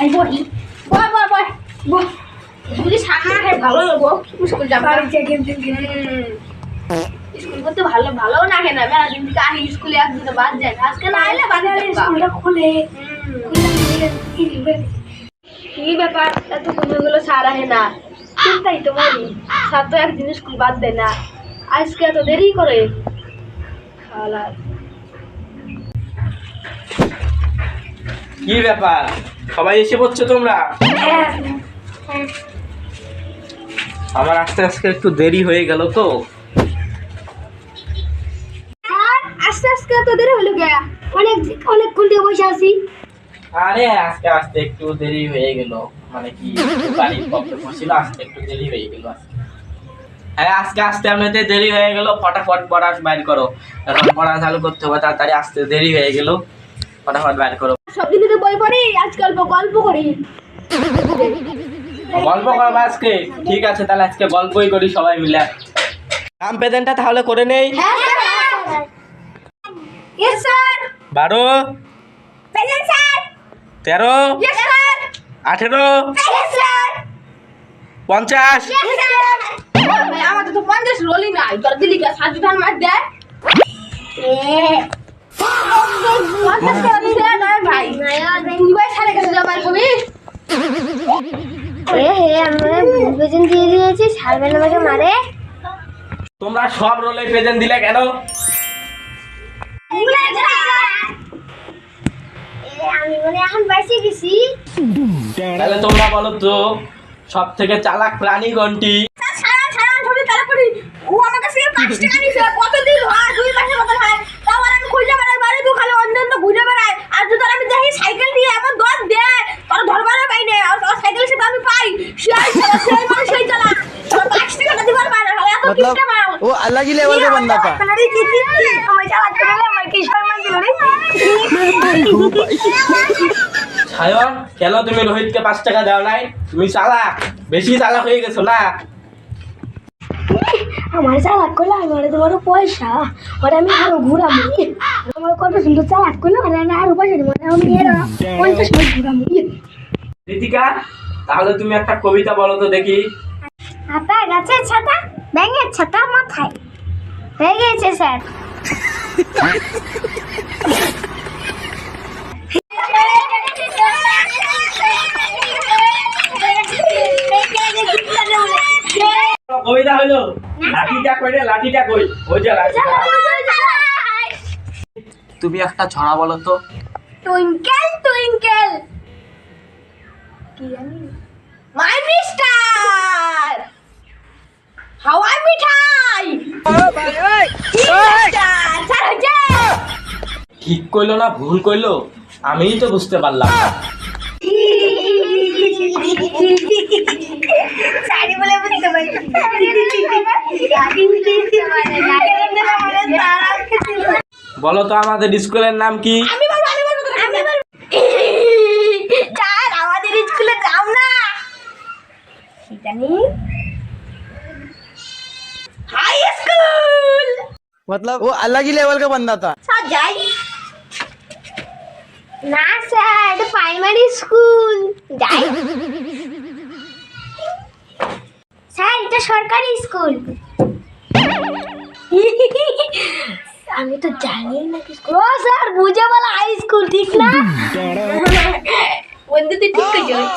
এই বই বয় বয় বয় বয় যদি শাখা হয় ভালো হবো স্কুল যাবো স্কুল করতে ভালো ভালো না কেন মেলা দিন থেকে আহি স্কুলে একদিন বাদ যায় না আজকে না এলে বাদ স্কুলটা খুলে কি ব্যাপার এত কমে স্যার আহে না চিন্তাই তো বলি স্যার তো একদিন স্কুল বাদ দেয় না আজকে এত দেরি করে কি ব্যাপার সবাই এসে পড়ছো তোমরা? আমার আস্তে আস্তে একটু দেরি হয়ে গেল তো। আস্তে আস্তে এত দেরি হলো কে? অনেকক্ষণ থেকে বসে আছি। আরে আস্তে আস্তে একটু দেরি হয়ে গেল, মানে কি বাড়ির প্রবলেম ছিল, আজকে একটু দেরি হয়ে গেল। হ্যাঁ আজকে আসতে এমনিতে দেরি হয়ে গেল, ফটাফট পড়া বাইর করো, এখন পড়া চালু করতে হবে তাড়াতাড়ি, আসতে দেরি হয়ে গেল, ফটাফট বাইর করো। সব দিনে তো বই পড়ি, আজকাল গল্প করি। গল্প করবো আজকে? ঠিক আছে তাহলে আজকে গল্পই করি সবাই মিলে। নাম প্রেজেন্টটা তাহলে করে নেই। হ্যাঁ sir. 12 present sir. 13 yes sir. 18 yes sir. 50 yes sir. ভাই আমাদের তো 50 রোলই নাই, তোর দিলি কা সাজু ধান মার দে। ভাই তুই ভাই সারে কাছে যাবার হবি। আমরা প্রেজেন্ট দিয়ে দিয়েছি, সারবেন আমাকে মারে। তোমরা সব রোলে প্রেজেন্ট দিলে কেন? আমি মানে এখন বাসে গেছি। তাহলে তোমরা বলো তো সব থেকে চালাক প্রাণী কোনটি? ও আমার কাছে 5 টাকা নিছে, কতদিন হয় 2 মাসের মত হয়, তাও আর আমি খুঁজে বেড়াই বাড়ি, তুই খালি অন্য ঘুরে বেড়াই, আর যদি আমি দেখি সাইকেল দিয়ে এমন দর দে তোর ধরবারে পাই না, আর সাইকেল সে আমি পাই সেই মানুষ সেই চালা 5 টাকা দিবার পারে না, এত मतलब কিসকে মার वो अलग ही लेवल का बंदा था। আরে কি আমি চালা করে আমার কি সম্মান দিল রে। সায়ন কেন তুমি রোহিতকে 5 টাকা দাও নাই? তুমি চালাক, বেশি চালাক হয়ে গেছো না? আমার চালাক করলে আমার তোমার পয়সা, ওরা আমি আরো ঘুরাবো। আমার কত সুন্দর চালাক করলে ওরা আরো পয়সা দেবো, আমি 50 মিনিট ঘুরাবো। ঋতিকা তাহলে তুমি একটা কবিতা বলো তো দেখি। আতা গাছের ছাতা, ব্যাঙের ছাতা মাথায়, হয়ে গেছে স্যার। কবিতা হলো লাঠিটা কই রে, লাঠিটা কই? ওই যে লাঠিটা। তুমি একটা ছড়া বলো তো। টুইঙ্কেল টুইঙ্কেল কি জানি মাই মিস্টার হাওয়াই মিঠাই ঠিক কইলো না ভুল কইলো আমিই তো বুঝতে পারলাম না। সারি বলে বুঝতে পারি বলো তো আমাদের স্কুলের নাম কি? আমি স্যার আমাদের স্কুলে যাও না জানি হাই স্কুল, मतलब वो अलग ही लेवल का बंदा था। স্যার যাই না স্যার, এটা প্রাইমারি স্কুল। যাই স্যার, এটা সরকারি স্কুল। আমি তো জানি না কি স্কুল। ও স্যার বুঝে বলা হাই স্কুল, ঠিক না? বন্ধু তুই ঠিক কইছিস।